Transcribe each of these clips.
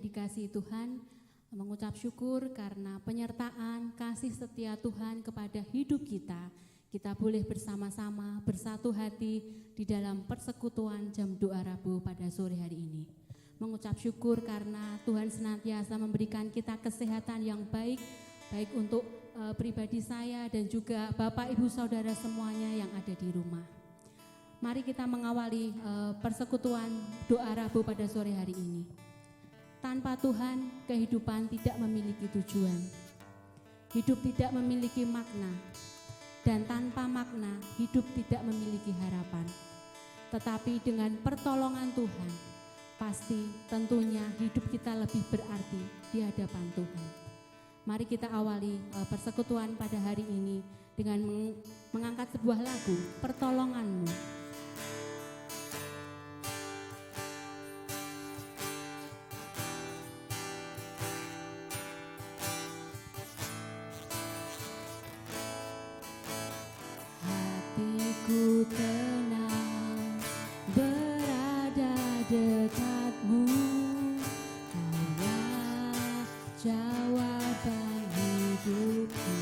dikasihi Tuhan, mengucap syukur karena penyertaan kasih setia Tuhan kepada hidup kita. Kita boleh bersama-sama bersatu hati di dalam persekutuan jam doa Rabu pada sore hari ini. Mengucap syukur karena Tuhan senantiasa memberikan kita kesehatan yang baik untuk pribadi saya dan juga Bapak Ibu Saudara semuanya yang ada di rumah. Mari kita mengawali persekutuan doa Rabu pada sore hari ini. Tanpa Tuhan, kehidupan tidak memiliki tujuan. Hidup tidak memiliki makna. Dan tanpa makna, hidup tidak memiliki harapan. Tetapi dengan pertolongan Tuhan, pasti tentunya hidup kita lebih berarti di hadapan Tuhan. Mari kita awali persekutuan pada hari ini dengan mengangkat sebuah lagu, Pertolongan-Mu. Hatiku tenang berada dekatmu, Kaulah jawaban hidupku.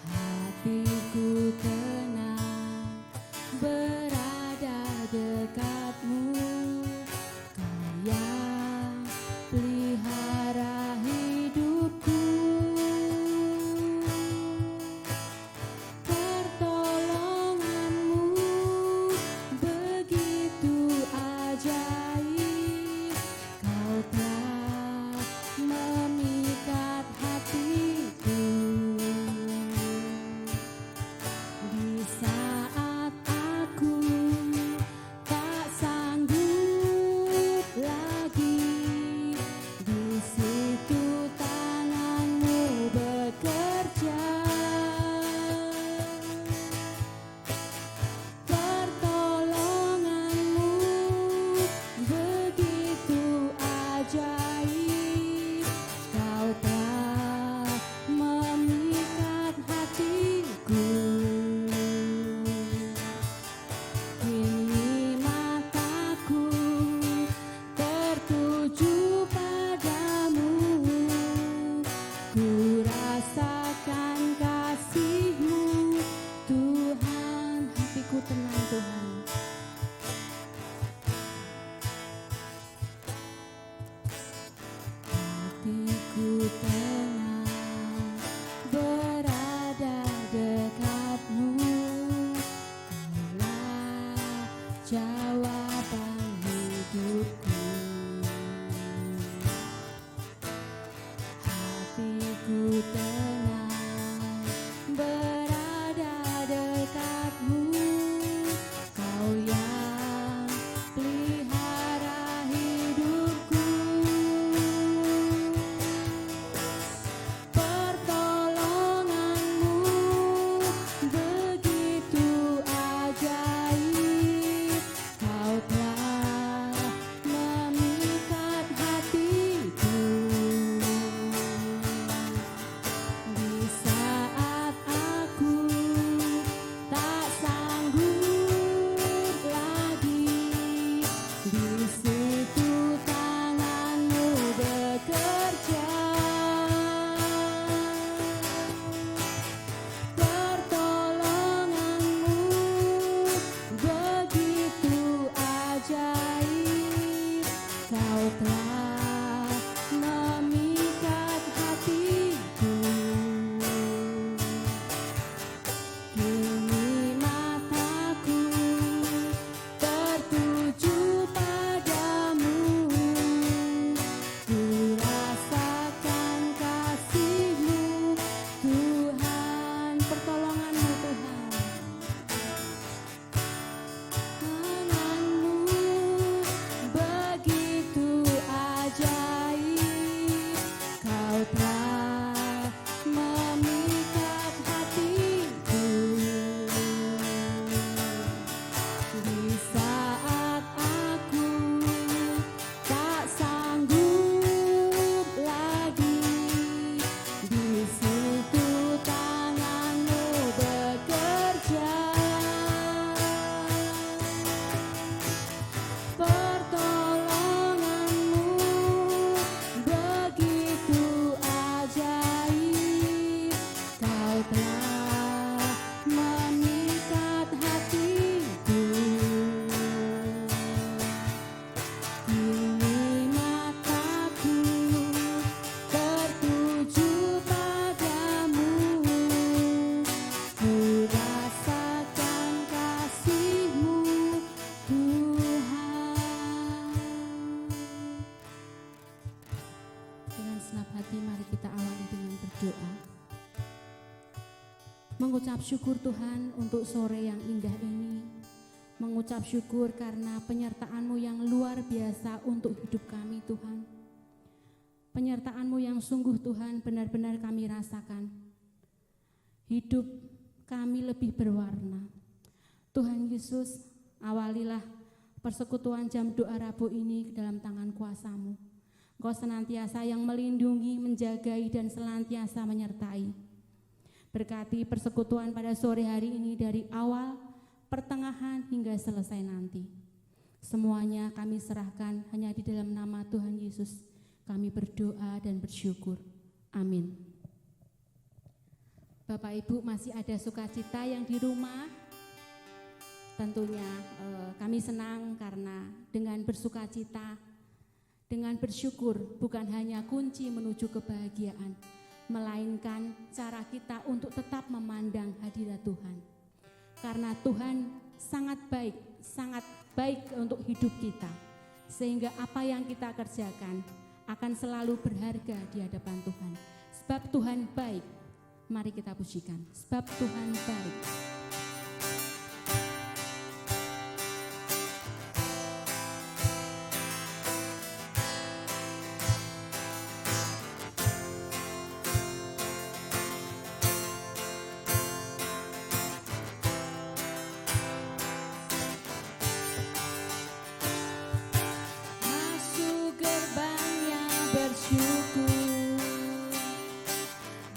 Hatiku tenang berada dekatmu, Kau yang pelihara hidupku. berdoa. Mengucap syukur Tuhan untuk sore yang indah ini. Mengucap syukur karena penyertaan-Mu yang luar biasa untuk hidup kami Tuhan. Penyertaan-Mu yang sungguh Tuhan benar-benar kami rasakan. Hidup kami lebih berwarna. Tuhan Yesus, awalilah persekutuan jam doa Rabu ini dalam tangan kuasa-Mu. Engkau senantiasa yang melindungi, menjagai, dan senantiasa menyertai. Berkati persekutuan pada sore hari ini dari awal, pertengahan, hingga selesai nanti. Semuanya kami serahkan hanya di dalam nama Tuhan Yesus. Kami berdoa dan bersyukur. Amin. Bapak Ibu, masih ada sukacita yang di rumah? Tentunya kami senang karena dengan bersukacita, dengan bersyukur bukan hanya kunci menuju kebahagiaan, melainkan cara kita untuk tetap memandang hadirat Tuhan. Karena Tuhan sangat baik untuk hidup kita. Sehingga apa yang kita kerjakan akan selalu berharga di hadapan Tuhan. Sebab Tuhan baik, mari kita pujikan. Sebab Tuhan baik.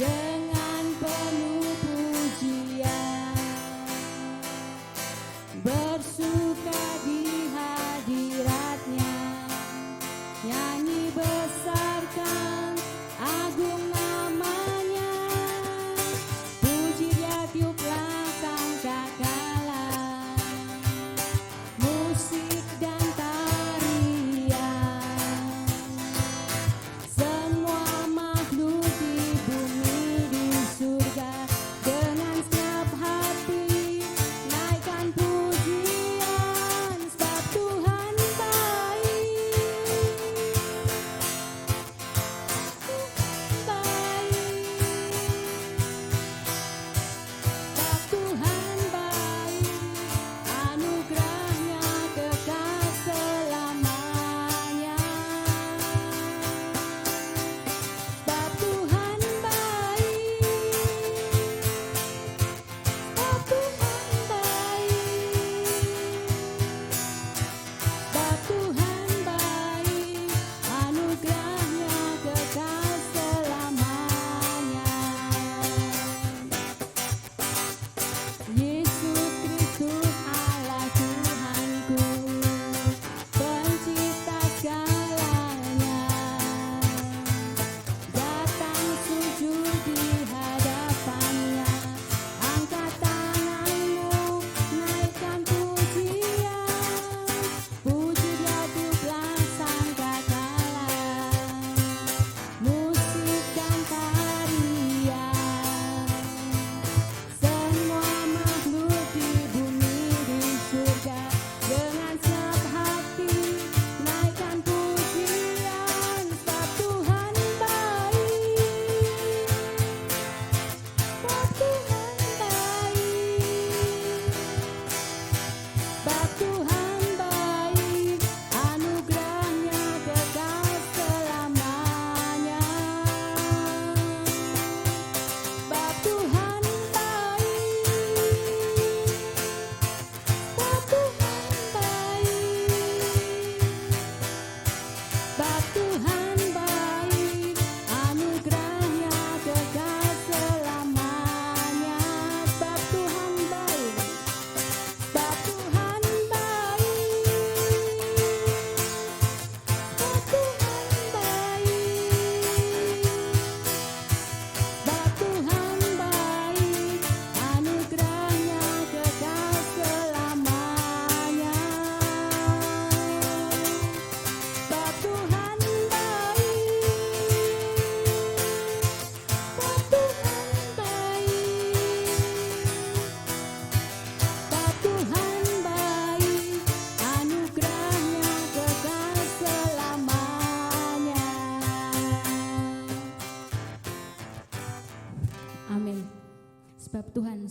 Dengan penuh pujian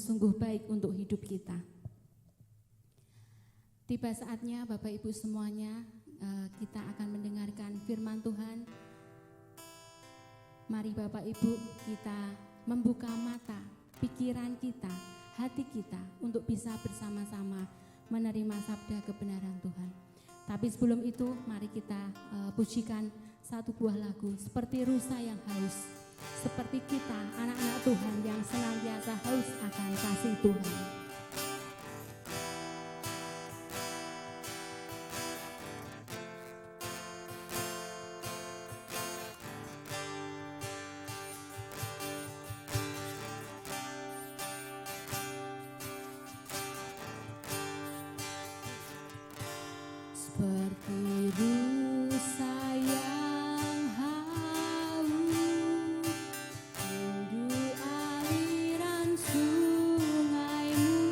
sungguh baik untuk hidup kita. Tiba saatnya Bapak Ibu semuanya, kita akan mendengarkan firman Tuhan. Mari Bapak Ibu kita membuka mata, pikiran kita, hati kita untuk bisa bersama-sama menerima sabda kebenaran Tuhan. Tapi sebelum itu mari kita pujikan satu buah lagu, seperti rusa yang haus, seperti kita anak-anak Tuhan yang senantiasa haus akan kasih Tuhan. Seperti rusa yang haus, rindu aliran sungai-Mu.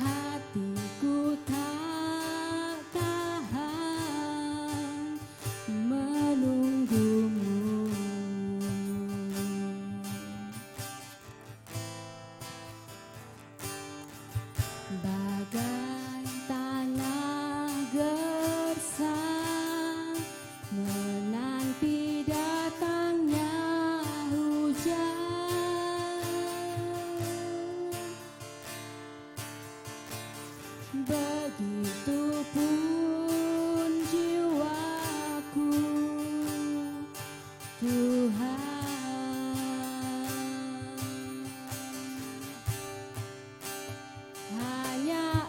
Hatiku tak tahan menunggu-Mu. Bagai tanah gersang menanti datangnya hujan, begitupun jiwaku, Tuhan. Hanya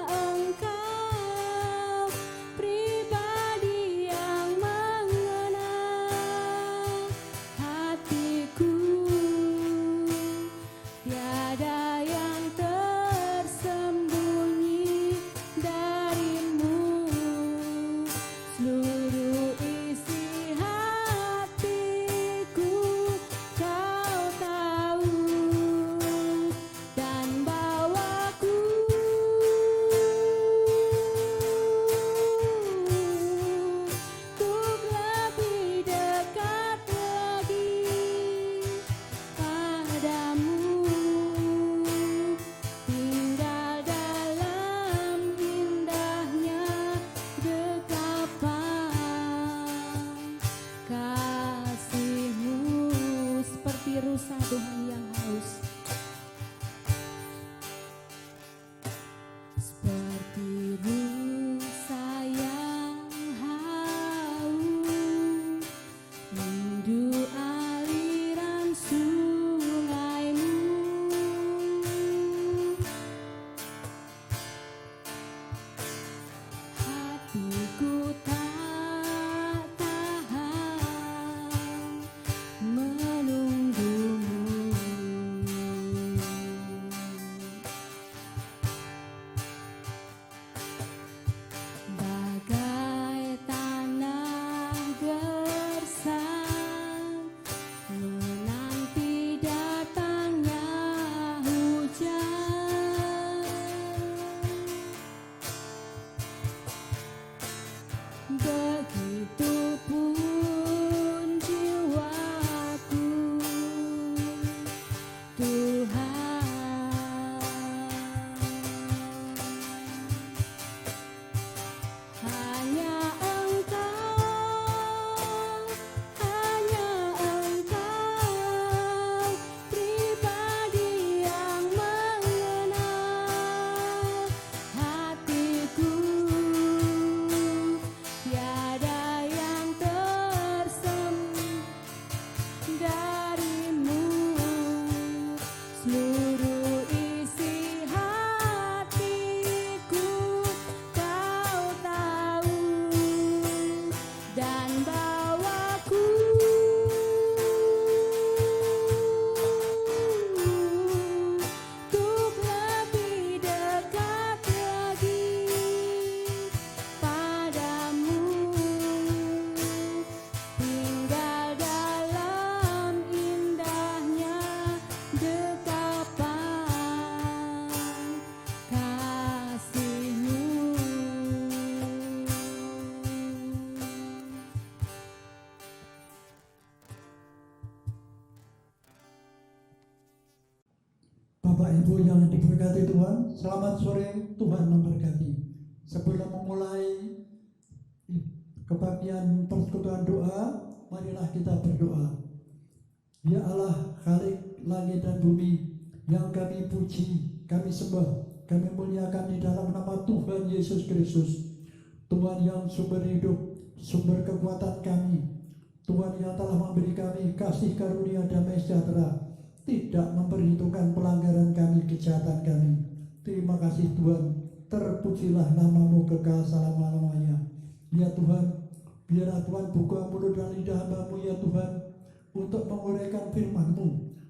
Engkau pribadi yang mengenal hatiku, tiada yang tersisa. Bapak Ibu yang diberkati Tuhan, selamat sore, Tuhan memberkati. Sebelum memulai kebagian persekutuan doa, marilah kita berdoa. Ya Allah, Khalik langit dan bumi, yang kami puji, kami sembah, kami muliakan di dalam nama Tuhan Yesus Kristus. Tuhan yang sumber hidup, sumber kekuatan kami, Tuhan yang telah memberi kami kasih karunia damai sejahtera, tidak memperhitungkan pelanggaran kami, kejahatan kami. Terima kasih Tuhan, terpujilah namamu kekal selama-lamanya. Ya Tuhan, biarlah Tuhan buka mulut dan lidah hamba-Mu ya Tuhan, untuk menguraikan firman-Mu.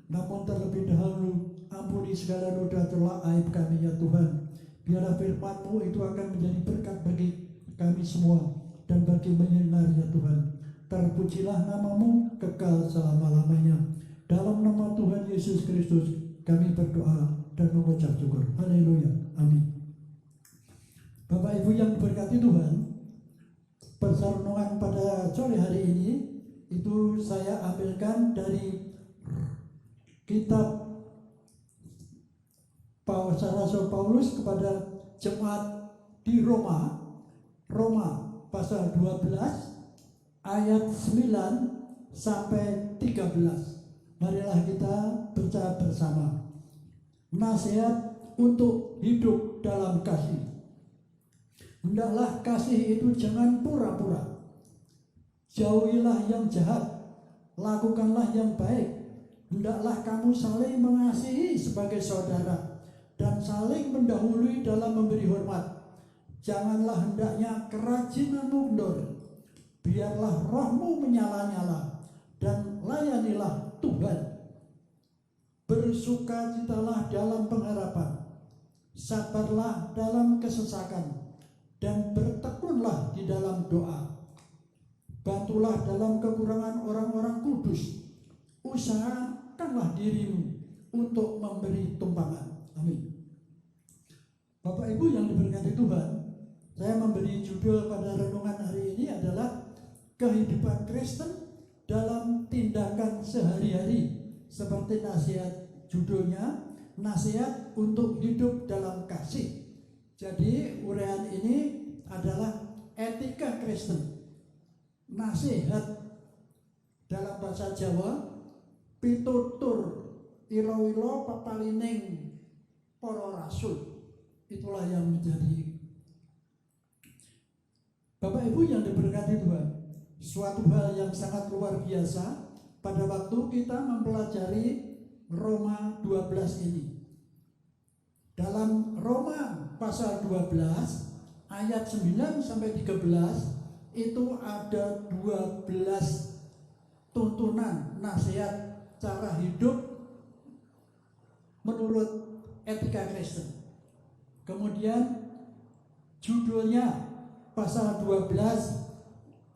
Namun terlebih dahulu, ampuni segala noda celah aib kami ya Tuhan. Biarlah firman-Mu itu akan menjadi berkat bagi kami semua dan bagi menyinari ya Tuhan. Terpujilah namamu kekal selama-lamanya. Dalam nama Tuhan Yesus Kristus kami berdoa dan mengucap syukur. Haleluya. Amin. Bapak Ibu yang diberkati Tuhan, persarenungan pada sore hari ini itu saya ambilkan dari kitab Rasul Paulus kepada jemaat di Roma pasal 12 ayat 9 sampai 13. Marilah kita baca bersama. Nasihat untuk hidup dalam kasih. Hendaklah kasih itu jangan pura-pura. Jauhilah yang jahat, lakukanlah yang baik. Hendaklah kamu saling mengasihi sebagai saudara dan saling mendahului dalam memberi hormat. Janganlah hendaknya kerajinanmu kendor. Biarlah rohmu menyala-nyala dan layanilah Tuhan. Bersukacitalah dalam pengharapan, sabarlah dalam kesesakan, dan bertekunlah di dalam doa. Bantulah dalam kekurangan orang-orang kudus. Usahakanlah dirimu untuk memberi tumpangan. Amin. Bapak Ibu yang diberkati Tuhan, saya memberi judul pada renungan hari ini adalah kehidupan Kristen dalam tindakan sehari-hari, seperti nasihat judulnya, nasihat untuk hidup dalam kasih. Jadi uraian ini adalah etika Kristen. Nasihat dalam bahasa Jawa, pitutur ilo-ilo papalining para rasul. Itulah yang menjadi. Bapak Ibu yang diberkati Tuhan, suatu hal yang sangat luar biasa pada waktu kita mempelajari Roma 12 ini. Dalam Roma pasal 12 ayat 9 sampai 13 itu ada 12 tuntunan nasihat cara hidup menurut etika Kristen. Kemudian judulnya pasal 12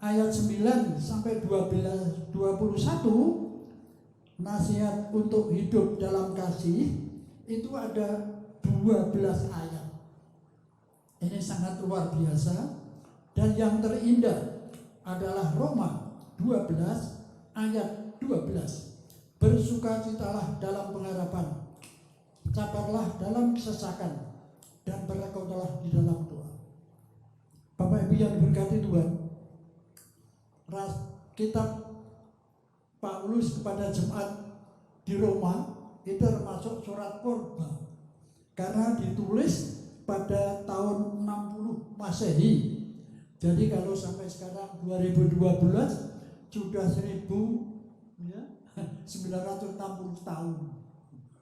ayat 9 sampai 21 nasihat untuk hidup dalam kasih, itu ada 12 ayat. Ini sangat luar biasa. Dan yang terindah adalah Roma 12 ayat 12. Bersukacitalah dalam pengharapan, sabarlah dalam kesesakan, dan berlakukanlah di dalam doa. Bapak Ibu yang diberkati Tuhan, kitab Paulus kepada jemaat di Roma itu termasuk surat purba, karena ditulis pada tahun 60 Masehi. Jadi kalau sampai sekarang 2012 sudah 1960 tahun.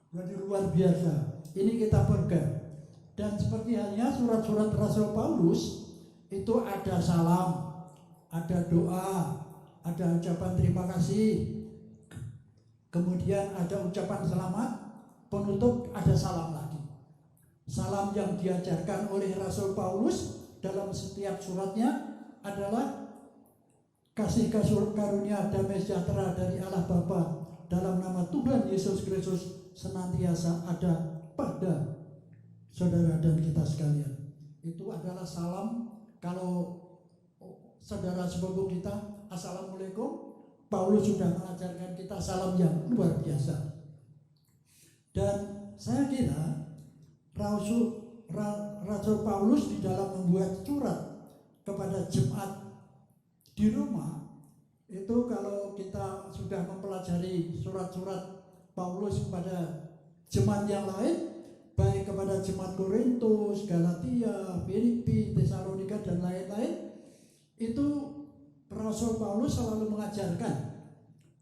Berarti luar biasa. Ini kita pegang. Dan seperti halnya surat-surat Rasul Paulus, itu ada salam, ada doa, ada ucapan terima kasih, kemudian ada ucapan selamat, penutup ada salam lagi. Salam yang diajarkan oleh Rasul Paulus dalam setiap suratnya adalah kasih karunia damai sejahtera dari Allah Bapa dalam nama Tuhan Yesus Kristus senantiasa ada pada saudara dan kita sekalian. Itu adalah salam. Kalau saudara sepupu kita, assalamualaikum, Paulus sudah mengajarkan kita salam yang luar biasa. Dan saya kira Rasul Paulus di dalam membuat surat kepada jemaat di Roma, itu kalau kita sudah mempelajari surat-surat Paulus kepada jemaat yang lain, baik kepada jemaat Korintus, Galatia, Filipi, Tesalonika dan lain-lain, itu Rasul Paulus selalu mengajarkan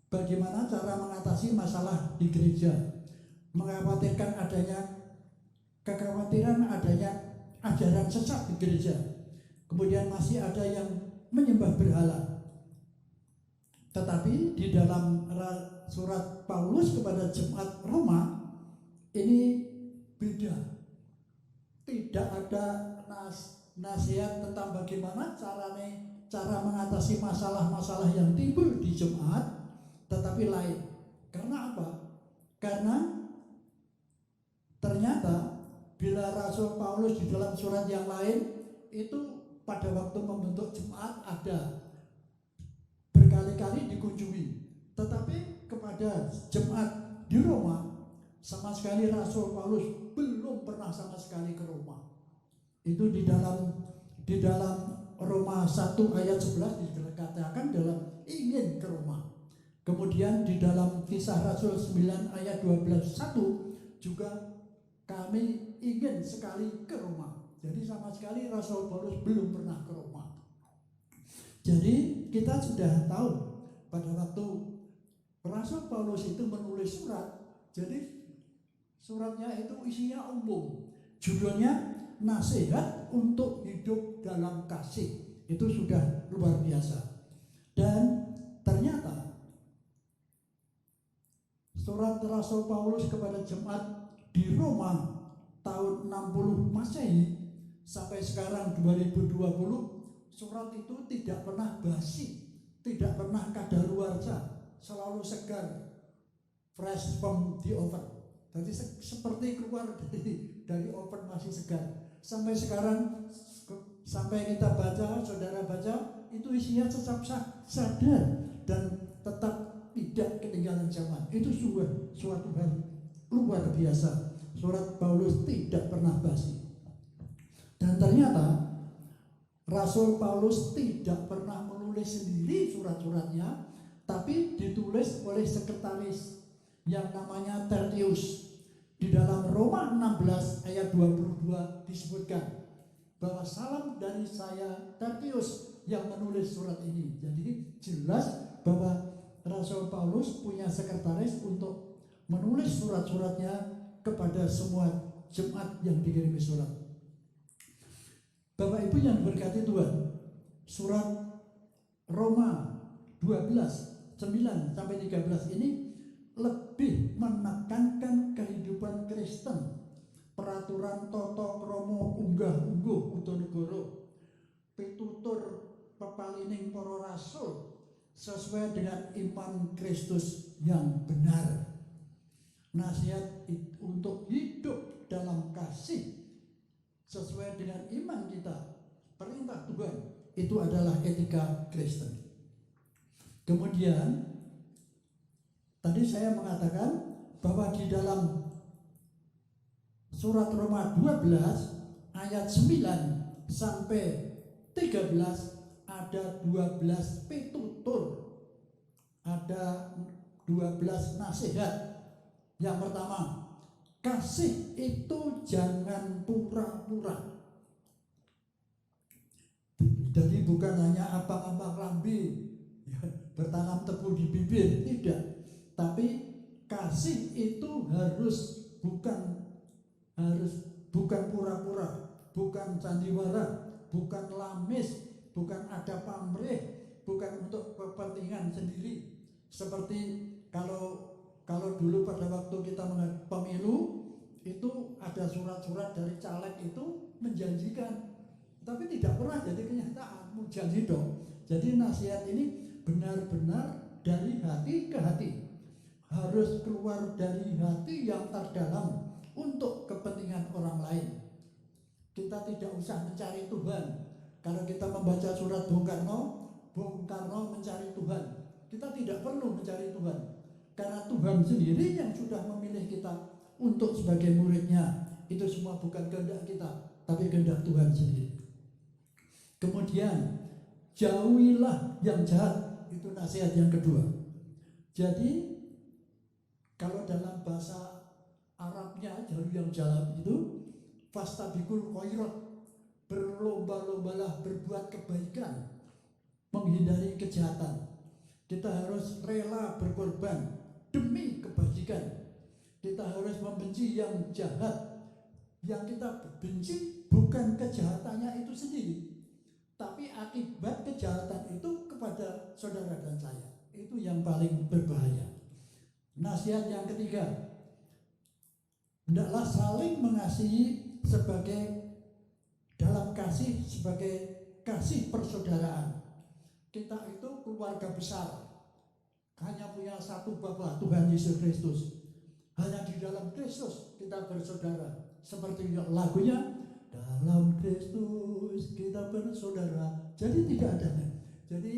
bagaimana cara mengatasi masalah di gereja, kekhawatiran adanya ajaran sesat di gereja. Kemudian masih ada yang menyembah berhala. Tetapi di dalam surat Paulus kepada jemaat Roma ini beda. Tidak ada nasihat tentang bagaimana cara mengatasi masalah-masalah yang timbul di jemaat, tetapi lain. Karena apa? Karena ternyata bila Rasul Paulus di dalam surat yang lain itu pada waktu membentuk jemaat ada berkali-kali dikunjungi, tetapi kepada jemaat di Roma sama sekali Rasul Paulus belum pernah sama sekali ke Roma. Itu di dalam Roma 1 ayat 11 dikatakan dalam ingin ke Roma. Kemudian di dalam Kisah Rasul 9 ayat 12:1 juga kami ingin sekali ke Roma. Jadi sama sekali Rasul Paulus belum pernah ke Roma. Jadi kita sudah tahu pada waktu Rasul Paulus itu menulis surat, jadi suratnya itu isinya umum. Judulnya Nasihat untuk Hidup dalam Kasih. Itu sudah luar biasa. Dan ternyata surat Rasul Paulus kepada jemaat di Roma tahun 60 Masehi sampai sekarang 2020, surat itu tidak pernah basi, tidak pernah kadaluarsa, selalu segar, fresh from the oven. Jadi seperti keluar dari oven masih segar. Sampai sekarang, sampai kita baca, saudara baca, itu isinya tetap sadar dan tetap tidak ketinggalan zaman. Itu suatu hal luar biasa. Surat Paulus tidak pernah basi. Dan ternyata Rasul Paulus tidak pernah menulis sendiri surat-suratnya, tapi ditulis oleh sekretaris yang namanya Tertius. Di dalam Roma 16 ayat 22 disebutkan bahwa salam dari saya Tertius yang menulis surat ini. Jadi jelas bahwa Rasul Paulus punya sekretaris untuk menulis surat-suratnya kepada semua jemaat yang dikirimi surat. Bapak Ibu yang diberkati Tuhan, surat Roma 12 9 sampai 13 ini lebih menekankan kehidupan Kristen, peraturan toto kromo unggah-ungguh Utonegoro, pitutur pepalining para rasul sesuai dengan iman Kristus yang benar, nasihat untuk hidup dalam kasih sesuai dengan iman kita, perintah Tuhan, itu adalah etika Kristen. Kemudian tadi saya mengatakan bahwa di dalam surat Roma 12 ayat 9 sampai 13 ada 12 pitutur, ada 12 nasihat. Yang pertama, kasih itu jangan pura-pura. Jadi bukan hanya abang-abang lambe bertanam tebu di bibir, tidak. Tapi kasih itu harus bukan pura-pura, bukan sandiwara, bukan lamis, bukan ada pamrih, bukan untuk kepentingan sendiri. Seperti kalau dulu pada waktu kita pemilu itu ada surat-surat dari caleg itu menjanjikan, tapi tidak pernah jadi kenyataan. Mau janji dong. Jadi nasihat ini benar-benar dari hati ke hati, harus keluar dari hati yang terdalam untuk kepentingan orang lain. Kita tidak usah mencari Tuhan. Kalau kita membaca surat Bung Karno mencari Tuhan. Kita tidak perlu mencari Tuhan, karena Tuhan sendiri yang sudah memilih kita untuk sebagai muridnya. Itu semua bukan kehendak kita, tapi kehendak Tuhan sendiri. Kemudian jauhilah yang jahat, itu nasihat yang kedua. Jadi kalau dalam bahasa Arabnya jauh yang jahat itu fastabikul khairat, berlomba-lombalah berbuat kebaikan, menghindari kejahatan. Kita harus rela berkorban demi kebajikan. Kita harus membenci yang jahat. Yang kita benci bukan kejahatannya itu sendiri, tapi akibat kejahatan itu kepada saudara dan saya. Itu yang paling berbahaya. Nasihat yang ketiga, hendaklah saling mengasihi sebagai dalam kasih, sebagai kasih persaudaraan. Kita itu keluarga besar, hanya punya satu Bapa, Tuhan Yesus Kristus. Hanya di dalam Kristus kita bersaudara. Seperti lagunya, dalam Kristus kita bersaudara. Jadi tidak ada. Jadi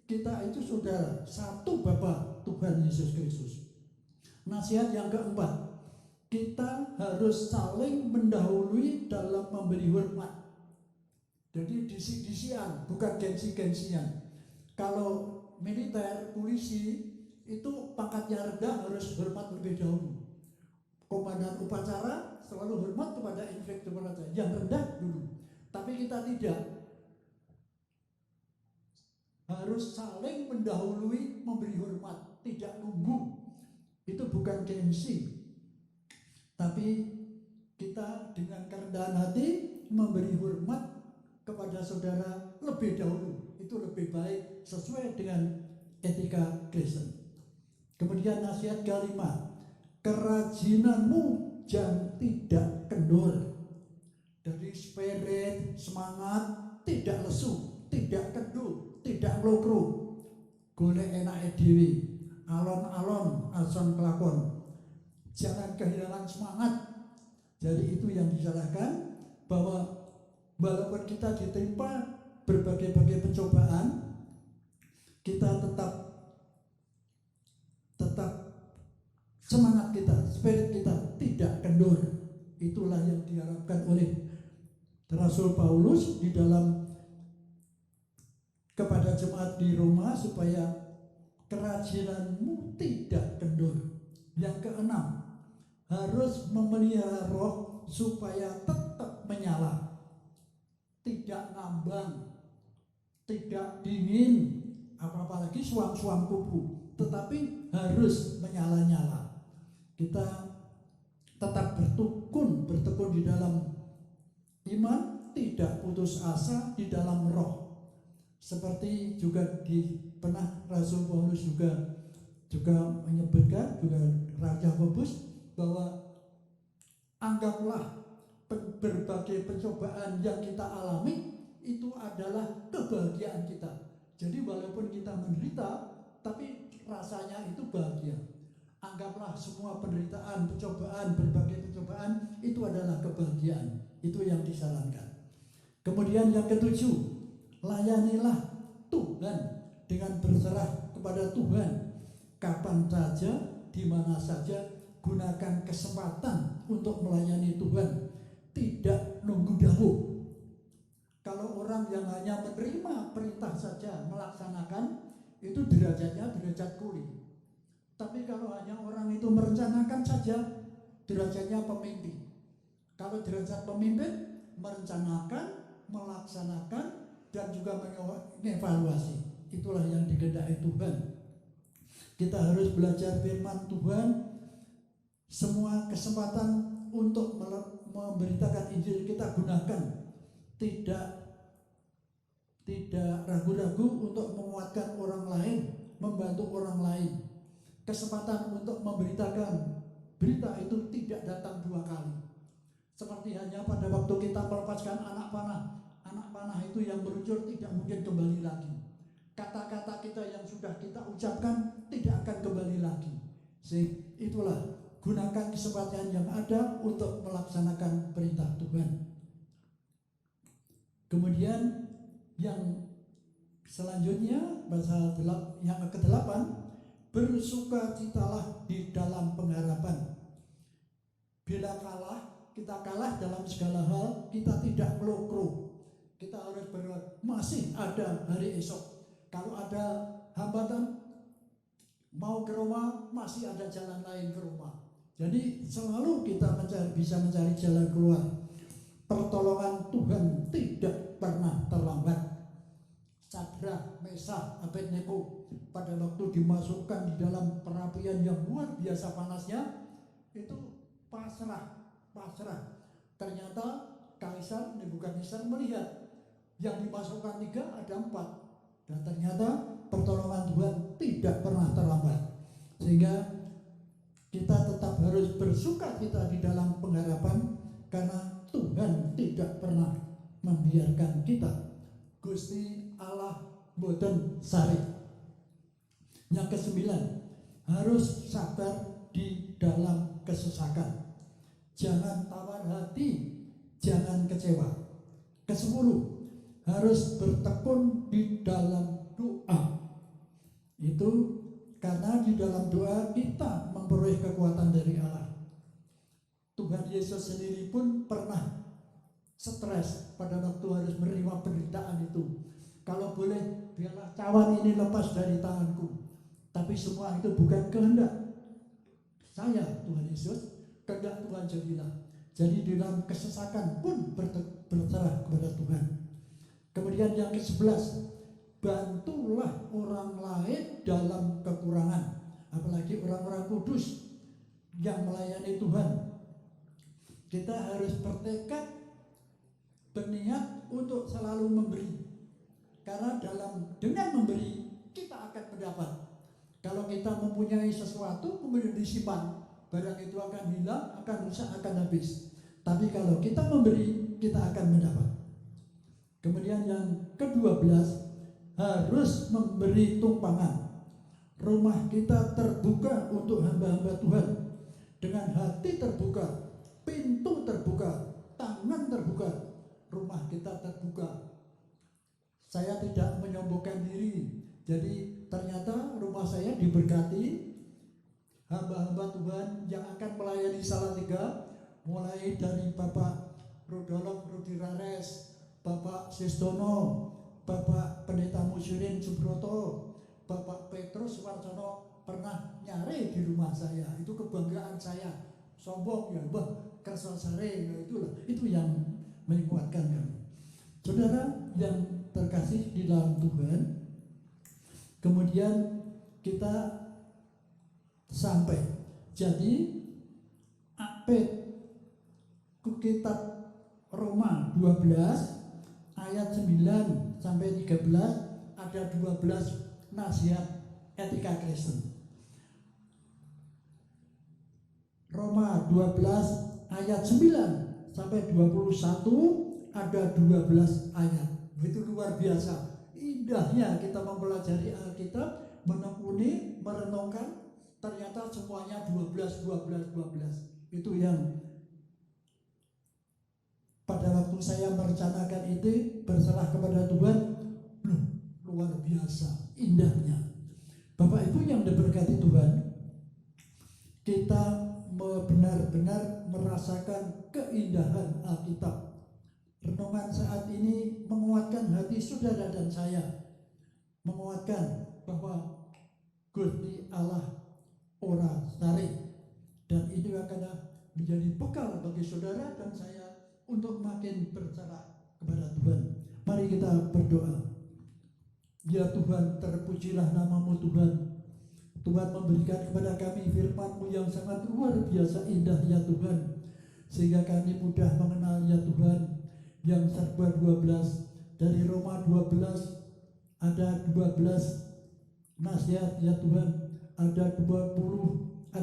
kita itu saudara, satu Bapa, Tuhan Yesus Kristus. Nasihat yang keempat, kita harus saling mendahului dalam memberi hormat. Jadi disi-disian, bukan gengsi-gengsian. Kalau militer, polisi itu pangkatnya rendah harus hormat lebih dahulu. Komandan upacara selalu hormat kepada inspektur upacara yang rendah dulu. Tapi kita tidak, harus saling mendahului memberi hormat, tidak nunggu. Itu bukan gengsi, tapi kita dengan kerendahan hati memberi hormat kepada saudara lebih dahulu. Itu lebih baik sesuai dengan etika Kristen. Kemudian nasihat kelima, kerajinanmu jangan tidak kendor. Dari spirit, semangat, tidak lesu, tidak kendor, tidak nglokro. Golek enake dhewe, alon-alon ason kelakon. Jangan kehilangan semangat. Jadi itu yang disalahkan, bahwa walaupun kita ditimpa berbagai-bagai pencobaan, kita tetap semangat kita, spirit kita tidak kendor. Itulah yang diharapkan oleh Rasul Paulus di dalam kepada jemaat di Roma, supaya kerajinanmu tidak kendor. Yang keenam, harus memelihara roh supaya tetap menyala, tidak ngambang, tidak dingin, apalagi suam-suam kupu, tetapi harus menyala-nyala. Kita tetap bertekun di dalam iman, tidak putus asa di dalam roh. Seperti juga pernah Rasul Paulus juga menyebutkan, juga Raja Yakobus, bahwa anggaplah berbagai pencobaan yang kita alami itu adalah kebahagiaan kita. Jadi walaupun kita menderita, tapi rasanya itu bahagia. Anggaplah semua penderitaan, pencobaan, berbagai pencobaan itu adalah kebahagiaan. Itu yang disarankan. Kemudian yang ketujuh, layanilah Tuhan dengan berserah kepada Tuhan. Kapan saja, di mana saja, gunakan kesempatan untuk melayani Tuhan. Tidak nunggu dahulu. Kalau orang yang hanya menerima perintah saja, melaksanakan, itu derajatnya derajat kuli. Tapi kalau hanya orang itu merencanakan saja, derajatnya pemimpin. Kalau derajat pemimpin, merencanakan, melaksanakan, dan juga mengevaluasi. Itulah yang dikehendaki Tuhan. Kita harus belajar firman Tuhan. Semua kesempatan untuk memberitakan Injil kita gunakan. Tidak ragu-ragu untuk menguatkan orang lain, membantu orang lain. Kesempatan untuk memberitakan berita itu tidak datang dua kali. Seperti hanya pada waktu kita melepaskan anak panah. Anak panah itu yang meluncur tidak mungkin kembali lagi. Kata-kata kita yang sudah kita ucapkan tidak akan kembali lagi. Itulah, gunakan kesempatan yang ada untuk melaksanakan perintah Tuhan. Kemudian yang selanjutnya, pasal yang ke-8, bersukacitalah di dalam pengharapan. Bila kita kalah dalam segala hal, kita tidak melokro. Kita harus berdoa, masih ada hari esok. Kalau ada hambatan, mau ke Roma, masih ada jalan lain ke Roma. Jadi selalu kita bisa mencari jalan keluar. Pertolongan Tuhan tidak pernah terlambat. Sadrak, Mesah, Abednego pada waktu dimasukkan di dalam perapian yang luar biasa panasnya, itu pasrah. Ternyata Kaisar Nebukadnezar melihat yang dimasukkan 3 ada 4, dan ternyata pertolongan Tuhan tidak pernah terlambat. Sehingga kita tetap harus bersukacita di dalam pengharapan, karena Tuhan tidak pernah membiarkan kita. Gusti Allah boten sari. Yang ke-9, harus sabar di dalam kesesakan. Jangan tawar hati, jangan kecewa. Ke-10, harus bertekun di dalam doa. Itu karena di dalam doa kita memperoleh kekuatan dari Allah. Tuhan Yesus sendiri pun pernah stres pada waktu harus menerima penderitaan itu. Kalau boleh, biarlah cawan ini lepas dari tanganku. Tapi semua itu bukan kehendak saya, Tuhan Yesus, kehendak Tuhan jadilah. Jadi dalam kesesakan pun berserah kepada Tuhan. Kemudian yang ke-11, bantulah orang lain dalam kekurangan, apalagi orang-orang kudus yang melayani Tuhan. Kita harus bertekad, berniat untuk selalu memberi, karena dengan memberi kita akan mendapat. Kalau kita mempunyai sesuatu kemudian disimpan, barang itu akan hilang, akan rusak, akan habis. Tapi kalau kita memberi, kita akan mendapat. Kemudian yang ke-12, harus memberi tumpangan. Rumah kita terbuka untuk hamba-hamba Tuhan, dengan hati terbuka, pintu terbuka, tangan terbuka, rumah kita terbuka. Saya tidak menyombongkan diri, jadi ternyata rumah saya diberkati hamba-hamba Tuhan yang akan melayani Salatiga, mulai dari Bapak Rodolf Rudirares, Bapak Sistono, Bapak Pendeta Musyirin Subroto, Bapak Petrus Warsono pernah nyari di rumah saya. Itu kebanggaan saya. Sombong ya, Kersosare, itu yang menguatkan kami. Saudara yang terkasih di dalam Tuhan, kemudian kita sampai. Jadi kitab Roma 12 ayat 9 sampai 13 ada 12 nasihat etika Kristen. Roma 12 ayat 9 sampai 21 ada 12 ayat. Itu luar biasa. Indahnya kita mempelajari Alkitab, menekuni, merenungkan, ternyata semuanya 12. Itu yang pada waktu saya merencanakan itu berserah kepada Tuhan, luar biasa indahnya. Bapak Ibu yang diberkati Tuhan, kita benar-benar merasakan keindahan Alkitab. Renungan saat ini menguatkan hati saudara dan saya, menguatkan bahwa Gusti Allah ora sari, dan ini akan menjadi bekal bagi saudara dan saya untuk makin berserah kepada Tuhan. Mari kita berdoa. Ya Tuhan, terpujilah nama-Mu Tuhan. Tuhan memberikan kepada kami firman-Mu yang sangat luar biasa indah ya Tuhan, sehingga kami mudah mengenal ya Tuhan. Yang serba 12 dari Roma 12 ada 12 nasihat ya Tuhan, ada 12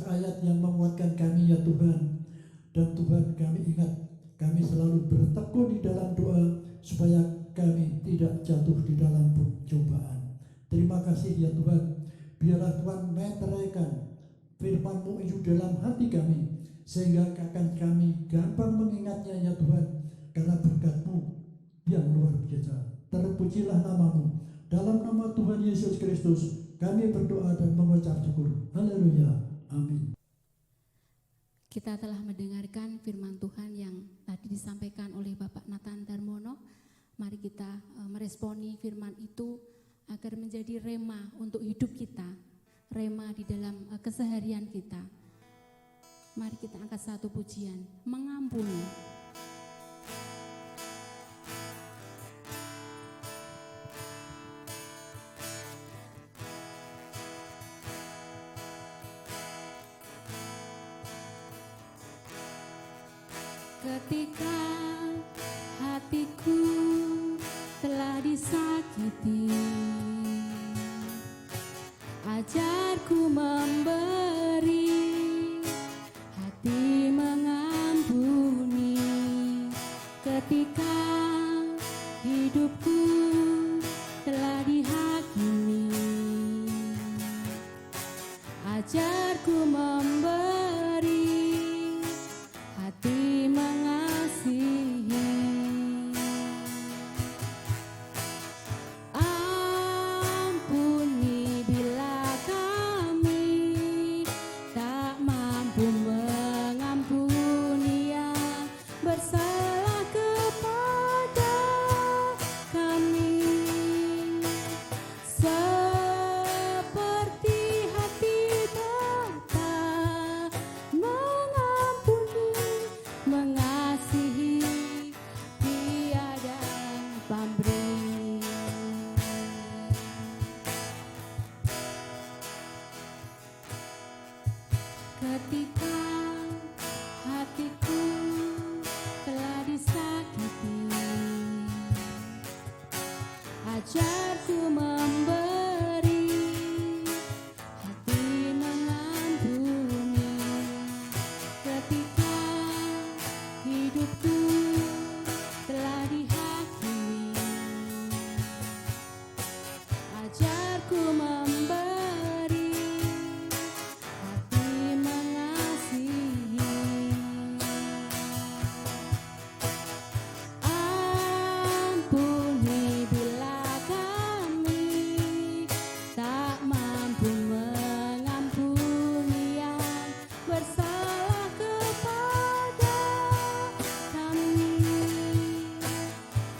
ayat yang menguatkan kami ya Tuhan. Dan Tuhan, kami ingat, kami selalu bertekun di dalam doa supaya kami tidak jatuh di dalam pencobaan. Terima kasih ya Tuhan. Biarlah Tuhan meteraikan firman-Mu itu dalam hati kami, sehingga akan kami gampang mengingatnya ya Tuhan, karena berkat-Mu yang luar biasa. Terpujilah nama-Mu. Dalam nama Tuhan Yesus Kristus kami berdoa dan mengucap syukur. Haleluya. Amin. Kita telah mendengarkan firman Tuhan yang tadi disampaikan oleh Bapak Nathan Darmono. Mari kita meresponi firman itu agar menjadi rema untuk hidup kita, rema di dalam keseharian kita. Mari kita angkat satu pujian, mengampuni. Ketika hatiku telah disakiti, ajarku memberi, hati mengampuni. Ketika hidupku telah dihakimi, ajarku memberi, hati mengasihi. Ampuni bila kami tak mampu mengampuni yang bersalah kepada kami, seperti hati Bapa mengampuni, mengasihi, tiada pamrih. Ketika hatiku telah disakiti, ajarku memberi, hati mengampuni. Ketika hidupku telah dihakimi, ajarku memberi, hati mengasihi. Ampuni bila kami tak mampu mengampuni yang bersalah kepada kami,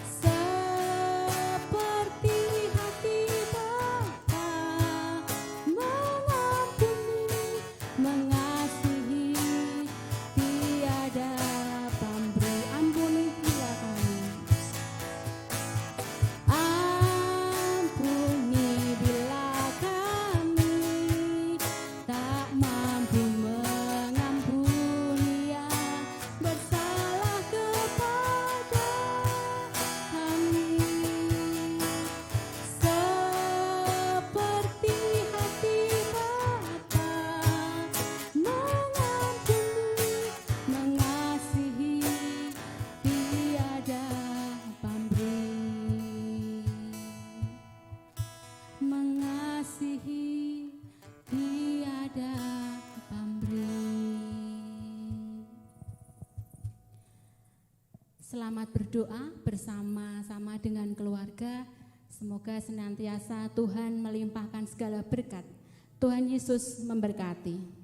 seperti hati Bapa mengampuni, mengasihi, tiada pamrih. Ampuni bila kami, ampuni bila kami tak mampu mengampuni yang bersalah kepada kami, seperti hati Bapa mengampuni, mengasihi, tiada pamrih, mengasihi, tiada pamrih. Selamat berdoa bersama-sama dengan keluarga. Semoga senantiasa Tuhan melimpahkan segala berkat. Tuhan Yesus memberkati.